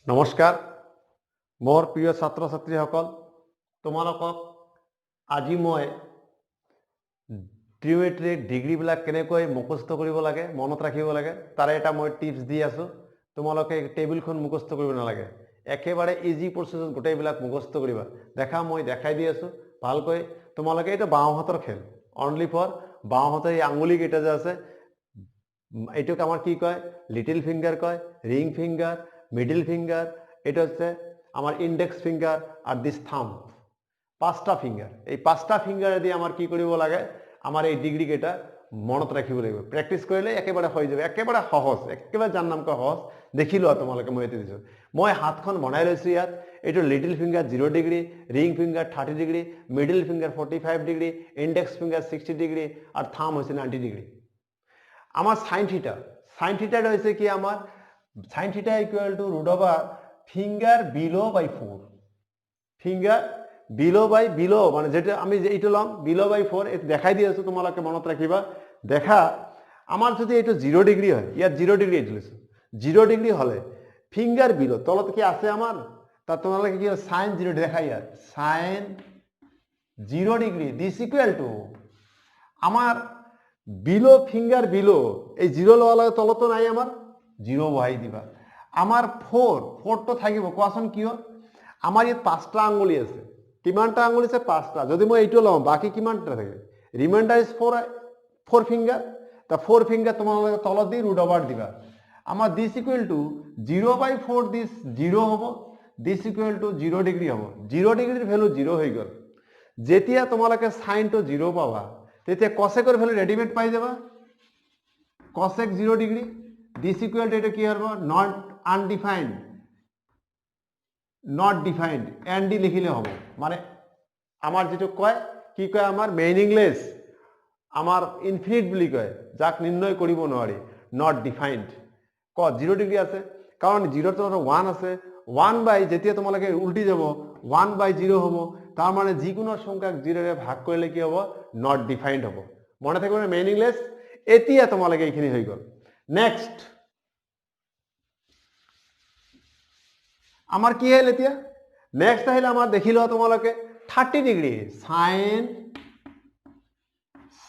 नमस्कार मोर प्रिय छात्र छात्री तुम्हारों আজি मैं ट्रिमेट्रिक डिग्रीबिलाक केनेকৈ मुखस्थ কৰিব লাগে মনত ৰাখিব লাগে তাৰে এটা মই টিপছ দি আছো তোমালোকে টেবুলখন মুখস্থ কৰিব নালাগে একেবাৰে ইজি প্ৰসেছত গোটেইবিলাক মুখস্থ কৰিবা দেখা মই দেখাই দি আছো ভালকৈ তোমালোকে এটা বাওঁ হাতৰ খেল অনলি ফৰ বাওঁ হাতৰ এই আঙুলি কেইটা যে আছে এইটোক আমাৰ কি কয় লিটল ফিংগাৰ কয় ৰিং ফিংগাৰ মিডল ফিংগার এটা হচ্ছে আমার ইন্ডেক্স ফিংগার আর দিস থাম্ব পাঁচটা ফিংগার এই পাঁচটা ফিংগারে দিয়ে আমার কি কৰিব লাগে আমাৰ এই ডিগ্ৰি কেটা মনত ৰাখিব লাগিব প্ৰ্যাকটিস কৰিলে একেবাৰে হৈ যাব একেবাৰে সহজ একেবাৰে জান নামকৈ সহজ দেখি লোৱা তোমালোকে মই এতে দিছো মই হাতখন বনাই লৈছো ইয়াত এইটো little finger 0 degree ring finger 30 degree middle finger 45 degree index finger 60 degree আর থাম্ব হৈছে 90 ডিগ্রি আমার সাইন থিটা হয়েছে কি আমার sin theta equal to root over finger below by 4 finger below by below মানে যেটা আমি এইটো লম below by 4 এটা দেখাই দি আছো তোমালোকে মনত রাখিবা দেখা আমার যদি এইটো 0 ডিগ্রি হয় ইয়াত 0 ডিগ্রি দিছো 0 ডিগ্রি হলে ফিঙ্গার বিলো তলত কি আছে আমার তা তোমালোকে কি sin 0 দেখাই ইয়াত sin 0 degree this equal to আমার বিলো ফিঙ্গার বিলো এই 0 লওয়া লাগে তলত নাই আমার 0 বহাই দিবা আমার 4 তো থাকিব কোৱাচোন কিয় আমার ইয়াত পাঁচটা আঙুলি আছে কিমানটা আঙুলি আছে পাঁচটা যদি মই এইটো লওঁ বাকি কিমানটা থাকে রিমাইন্ডার ইজ 4 ফিঙ্গার তা 4 ফিঙ্গার তোমালোকে তলত দি রুট ওভার দিবা আমার দিস ইকুয়াল টু 0/4 দিস 0 হ'ব দিস ইকুয়াল টু 0 ডিগ্রি হ'ব 0 ডিগ্রির ভ্যালু 0 হৈ গল যেতিয়া তোমালোকে সাইন তো 0 পাবা তেতিয়া কসেকৰ ভ্যালু রেডিমেড পাই যাবা cosec 0 degree this equal to কি হবে not undefined not defined and লিখিলে হবে মানে আমার যেটো কয় কি কয় আমার মিনিংলেস আমার ইনফিনিট বুলি কয় যাক নির্ণয় কৰিব নোৱাৰি not defined ক 0 ডিগ্রি আছে কারণ 0 তো 1 আছে 1 বাই যেতিয়া তোমালোকে উল্টি যাব 1 বাই 0 হ'ব তার মানে যিকোনো সংখ্যাক 0 ৰে ভাগ কৰিলে কি হ'ব not defined হ'ব মনে থাকিব মিনিংলেস এতিয়া তোমালোকে এইখিনি হৈ গল নেক্সট আমার কি হল এতিয়া নেক্সট আহিল আমার দেখিলো তোমালোকে 30 degree sin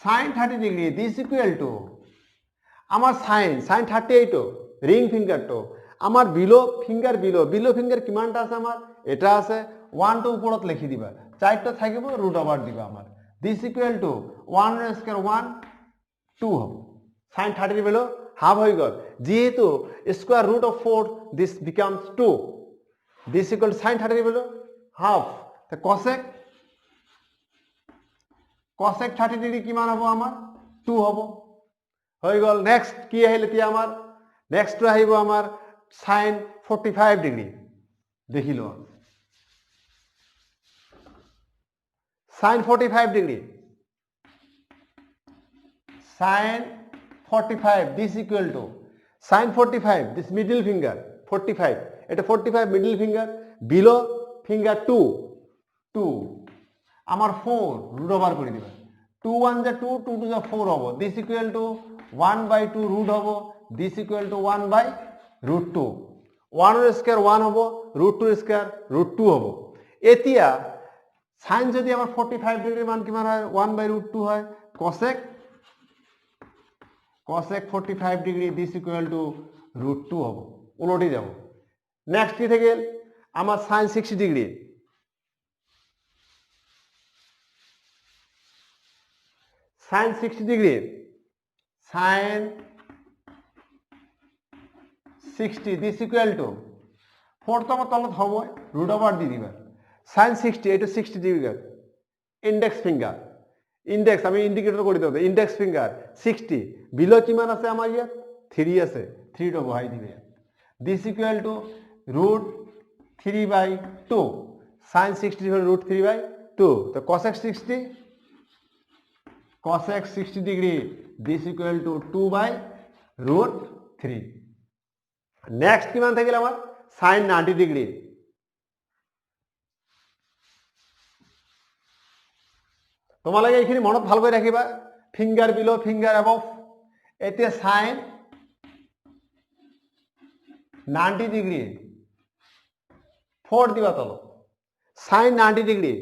30 degree this equal to আমার sin 38 রিং ফিঙ্গার তো আমার বিলো ফিঙ্গার কিমানটা আছে আমার এটা আছে 1 তো উপরত লিখি দিবা চারটা থাকিব রুট ওভার দিবা আমার দিস ইকুয়াল টু 1 স্কয়ার 1 2 হবে sin 30 ভ্যালু হাফ হয়ে গল যেহেতু square root of 4 this becomes 2 this equal to sin 30 value half the cosec 30 degree কি মান হ'ব আমাৰ 2 হ'ব হৈ গল নেক্সট কি আহিল এতিয়া আমাৰ নেক্সট আহিব আমাৰ sin 45 ডিগ্ৰী দেখিলো sin 45 degree sin 45 this equal to sin 45 this middle finger 45 এটা 45 মিডল ফিঙ্গার বিলো ফিঙ্গার 2 আমার 4 রুট ওভার করে দিবা 2 1 যা 2 2 2 যা 4 হবে দিস ইকুয়াল টু 1/2 রুট হবে দিস ইকুয়াল টু 1/√2 1 এর স্কয়ার 1 হবে √2 এর স্কয়ার √2 হবে এতিয়া sin যদি আমার 45 ডিগ্রি মান কিমান হয় 1/√2 হয় cosec 45 degree this equal two √2 হবে উল্টি যাব নেক্সট কি থেকে আমার sin 60 degree sin 60 degree sin 60 this equal two 4 তো আমার তলত হবে রুট ওভার দি দিবা sin 60 এটা 60 ডিগ্রি ইন্ডেক্স ফিঙ্গার ইন্ডেক্স আমি ইন্ডিকেটর করে দেব ইন্ডেক্স ফিঙ্গার 60 বিলো কিমান আছে আমার ইয়াত 3 আছে 3 টো বহাই দিবে দিস ইকুয়াল টু √3/2 sin 60 হল √3/2 তো cosec 60 degree this equal two 2/√3 next কিমান থাকিল আমার sin 90 ডিগ্রি তোমালোকে এইখিনি মনত ভালকৈ ৰাখিবা ফিঙ্গাৰ বিলো ফিঙ্গাৰ অ্যাবভ এতিয়া sin 90 ডিগ্ৰি 4 দিবা তলত সাইন 90 ডিগ্ৰী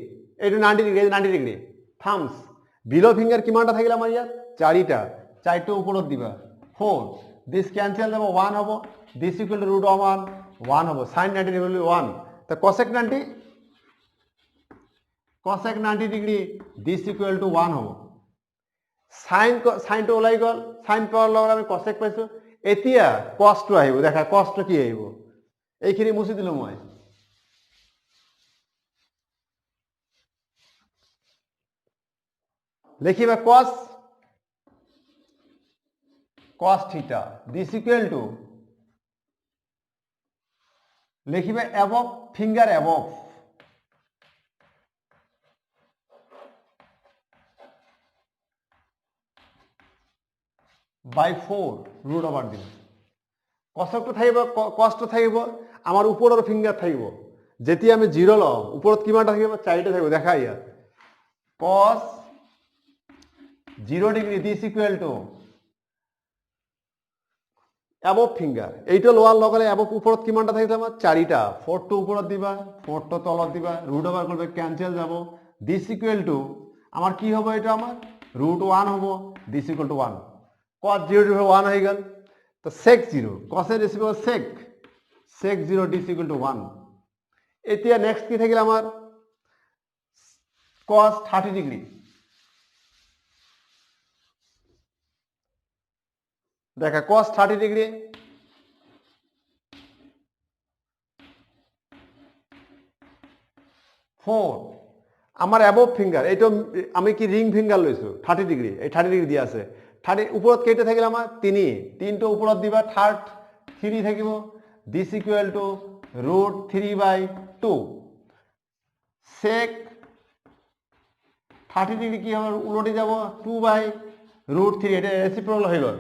এইটো 90 ডিগ্ৰী 90 ডিগ্ৰী থাম্বস বিলো ফিংগাৰ কিমানটা থাকিল আমাৰ ইয়াত চাৰিটা চাৰিটা ওপৰত দিবা 4 দিস ক্যান্সেল যাব 1 হ'ব দিস ইকুয়াল টু √1 1 হ'ব সাইন 90 ডিগ্ৰী 1 তো cosec 90 degree this equal to 1 হ'ব সাইন তো ওলাই গল সাইন পাওয়ার লগত আমি cosec পাইছো এতিয়া cos টো আহিব দেখা cos টো কি আহিব এইখিনি মুছি দিলো মই লিখিবা cos theta this equal to লিখিবা above finger above by 4 root over দিম cosec টো থাকিব cos টো থাকিব আমার উপৰৰ ফিংগাৰ থাকিব যেতিয়া আমি 0 লওঁ ওপৰত কিমানটা থাকিব 4টা থাকিব দেখা ইয়াত cos 0 degree this equal to above finger এইটো লোৱাৰ লগে লগে above ওপৰত কিমানটা থাকিব আমাৰ 4টা 4 টো ওপৰত দিবা 4 টো তলত দিবা ৰুট ওভাৰ কৰিলে ক্যান্সেল যাব this equal to আমাৰ কি হ'ব এটা আমাৰ √1 হ'ব this equal to 1 cos 0 divide 1 হৈ গল তো sec 0 cos এর recipe sec 0 this equal to 1 এতিয়া নেক্সট কি থাকিল আমাৰ cos 30 ডিগ্ৰী দেখা cos 30 ডিগ্রি 4 আমার অ্যাবভ ফিঙ্গার এইটো আমি কি রিং ফিঙ্গার লৈছো 30 ডিগ্রি এই 30 ডিগ্রি দিয়া আছে 30 উপৰত কেইটা থাকিল আমাৰ 3 টো উপৰত দিবা থাৰ্ড 3 থাকিব this equal two √3/2 sec 30 degree কি হবে উলটি যাব 2/√3 এটা রেসিপ্রোকাল হৈ গল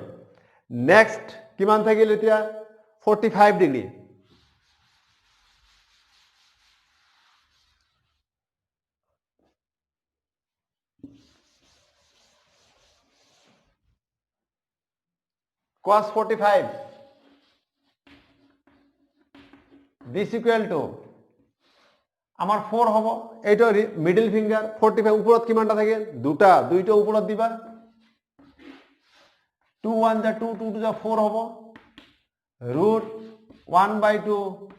নেক্সট কিমান থাকিল এতিয়া 45 degree cos 45 this equal to আমাৰ 4 হ'ব এইটো মিডল ফিঙ্গাৰ 45 উপৰত কিমানটা থাকিল দুইটা উপৰত দিবা 2 1 যা 2 2 যা 4 হ'ব √1/2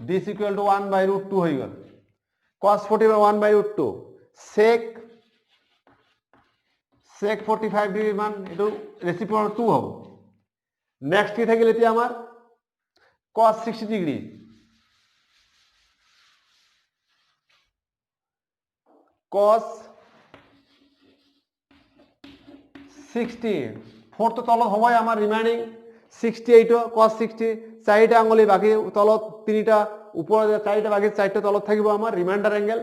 this equal to 1/√2 হৈ গল cos 45 1/√2 sec 45 ডিগ্ৰী মান এটো ৰেসিপ্ৰোকাল 2 হ'ব নেক্সট কি থাকিল এতিয়া আমাৰ cos 60 ডিগ্ৰী cos 60 4 তো তলত হবই আমাৰ ৰিমাইনিং 68 cos 60 চাৰিটা আঙুলি বাকি তলত তিনিটা ওপৰত চাৰিটা বাকি চাৰিটা তলত থাকিব আমাৰ ৰিমাইন্ডাৰ অ্যাঙ্গেল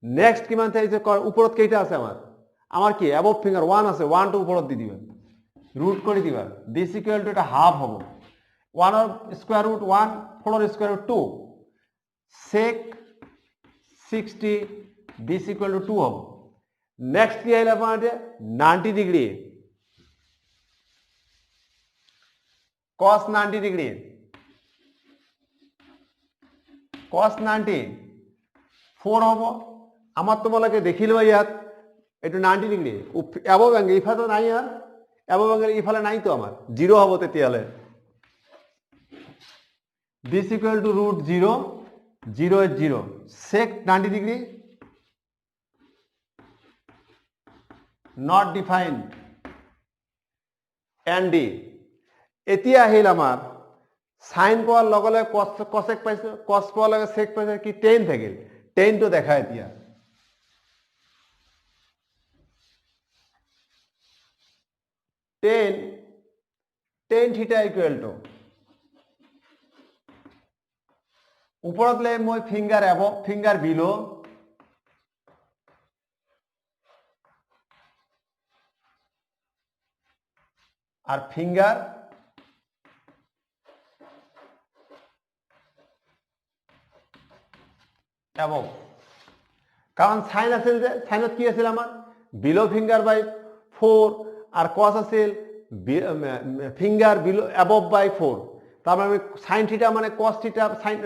নেক্সট কিমান থাকিছে ওপৰত কেইটা আছে আমাৰ কি অ্যাবভ ফিঙ্গাৰ 1 আছে 1 টো ওপৰত দি দিবা রুট করে দিবা দিস ইকুয়াল টু এটা হাফ হব 1 এর স্কয়ার রুট 1 4 এর square root 2 sec 60 this equal to 2 হবে নেক্সট কি আইলা আমাদের 90 ডিগ্রি cos 90 ডিগ্রি cos 90 4 হ'ব আমার তোমালোকে দেখিলো ইয়াত এটো 90 ডিগ্রি অ্যাবভ অ্যাঙ্গেল ইফালে নাই আর অ্যাবভ অ্যাঙ্গেল ইফালে নাই তো আমার 0 হ'ব তেতিয়ালে this equal to √0 0 is 0 sec 90 degree not defined and d এতিয়া আহিল আমাৰ সাইন পোৱাৰ লগে লগে cosec পাইছো cos পোৱাৰ লগে sec পাইছো কি tan থাকিল tan টো দেখা এতিয়া tan theta equal to ওপৰত লৈ মই ফিংগাৰ above ফিংগাৰ below আর ফিঙ্গার অ্যাবভ কারণ সাইন আছিল যে সাইনত কি আছিল আমার বিলো ফিঙ্গার বাই 4 আর কস আছিল ফিঙ্গার বিলো অ্যাবভ বাই 4 তার মানে সাইন থিটা মানে cos theta sine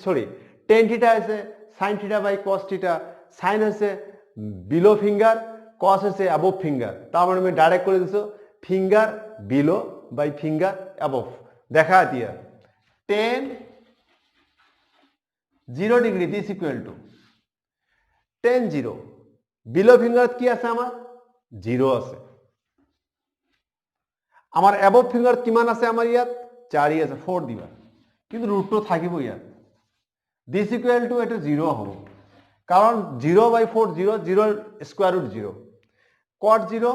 sorry tan theta হৈছে sine theta by cos theta sine হৈছে বিলো ফিঙ্গার কস হৈছে অ্যাবভ ফিঙ্গার তার মানে আমি ডাইরেক্ট করে দিছো ফিঙ্গার বিলো বাই ফিঙ্গার অ্যাবভ দেখা এতিয়া ten 0 degree this equal two ten 0 বিলো ফিঙ্গার কি আছে আমার 0 আছে আমার অ্যাবভ ফিঙ্গার কিমান আছে আমার ইয়াত 4 আছে 4 দিবা কিন্তু রুট তো থাকিব ইয়াত দিস ইকুয়াল টু এটা 0 হ'ব কারণ 0 by 4 0 0 square root 0 cot 0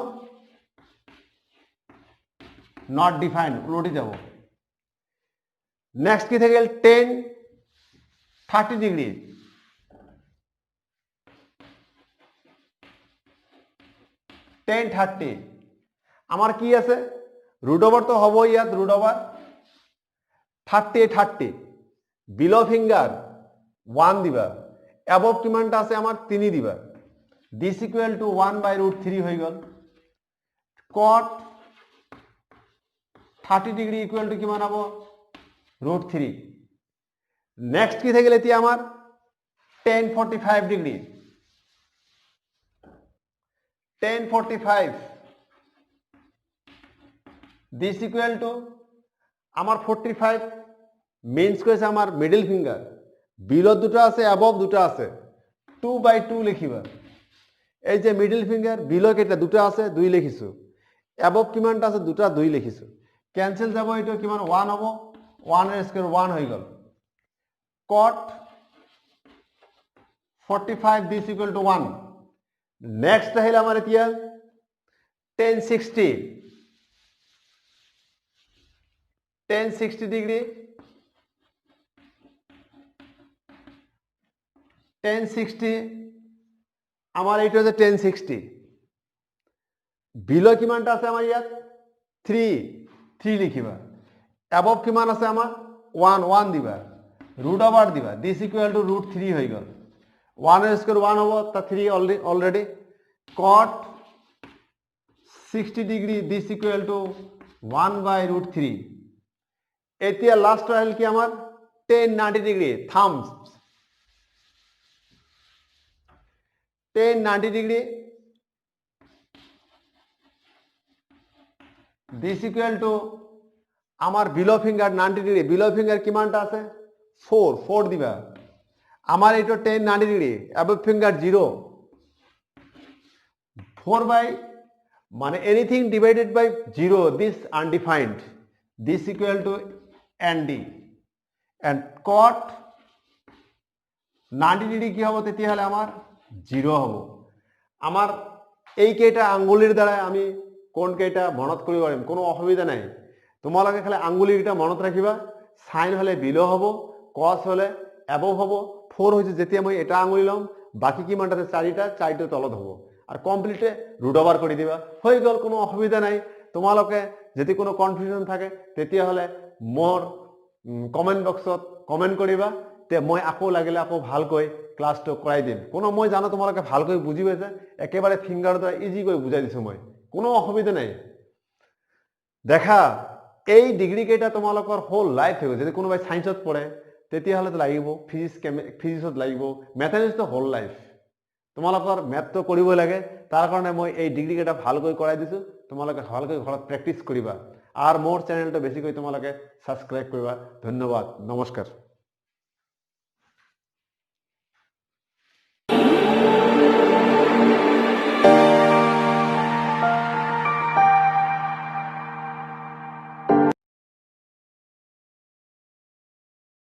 not defined উল্টে যাব নেক্সট কি থেকে গেল 10 30 ডিগ্রি টেন 30 আমার কি আছে রুট ওভার তো হবো ইয়াত রুট ওভার 30 30 বিলো ফিঙ্গার 1 দিবা অ্যাবভ কিমানটা আছে আমার 3 দিবা this equal to 1 by root 3 হয়ে গেল cot 30 ডিগ্রি ইকুয়াল টু কিমান হবো রুট 3 নেক্সট কি থেকে গেল এতিয়া আমার 1045 ডিগ্রি 1045 দিস ইকুয়াল টু আমার 45 মিন্স কইছে আমার মিডল ফিঙ্গার বিলো দুটো আছে অ্যাবভ দুটো আছে 2 বাই 2 লিখিবা এই যে মিডল ফিঙ্গার বিলো কেটা দুটো আছে 2 লিখিছো অ্যাবভ কিমানটা আছে দুটো 2 লিখিছো ক্যান্সেল যাব এটা কিমান 1 হবো 1 এর স্কয়ার 1 হয়ে গেল cot 45 this equal to 1 next হইল আমার এতিয়া 1060 ডিগ্রি 1060 আমার এইটা হচ্ছে 1060 বিলো কিমানটা আছে আমার ইয়াত 3 লিখিবা অ্যাবভ কিমান আছে আমার 1 দিবা রুট ওভার দিবা দিস ইকুয়াল টু রুট 3 হয়ে গেল 1 এর স্কয়ার 1 হবো তা 3 already cot 60 degree this equal to 1 by root 3 এতিয়া লাস্ট হল কি আমার 1090 degree thumbs 1090 degree this equal to আমার বিলো ফিঙ্গার 90 ডিগ্রি বিলো ফিঙ্গার কিমানটা আছে 4 দিবা আমার এটা 1090 ডিগ্রি অ্যাবভ ফিঙ্গার 0 4 বাই মানে anything divided by 0 this undefined this equal to ND and cot 90 degree কি হবে তেতিয়াহলে আমার 0 হবে আমার এই কেটা আঙ্গুলির দ্বারা আমি কোন কেটা মনত কৰিব পাৰিম কোনো অসুবিধা নাই তোমালোকে খালি আঙ্গুলিটা মনত ৰাখিবা সাইন হলে বিলো হ'ব cos হলে অ্যাবভ হ'ব 4 হইছে যেতিয়া মই এটা আঙ্গুলি লম বাকি কি মানটাতে 4টা তলত হ'ব আর কমপ্লিটে রুট ওভার করে দিবা হয়ে গেল কোনো অসুবিধা নাই তোমালোকে যদি কোনো কনফিউশন থাকে তেতিয়াহলে মোর কমেন্ট বক্সত কমেন্ট কৰিবা তে মই আকৌ লাগিলে আকৌ ভালকৈ ক্লাসটো কৰাই দিম কোনো মই জানো তোমালোকে ভালকৈ বুজি পাইছে একেবাৰে ফিঙ্গাৰ দ্বাৰা ইজি কৰি বুজাই দিছো মই কোনো অসুবিধা নাই দেখা এই ডিগ্ৰি কেটা তোমালোকৰ হোল লাইফ হৈ যদি কোনোবাই সায়েন্সত পঢ়ে তেতিয়াহলে তো লাগিব ফিজিক্সত লাগিব ম্যাথমেটিক্স তো হোল লাইফ তোমালোকৰ ম্যাথ তো কৰিব লাগে তাৰ কাৰণে মই এই ডিগ্ৰি কেটা ভালকৈ কৰাই দিছো তোমালোকে ভালকৈ ঘৰত প্ৰ্যাকটিস কৰিবা আৰ মোৰ চ্যানেলটা বেশি কৰে তোমালোকে সাবস্ক্ৰাইব কৰবা ধন্যবাদ নমস্কাৰ।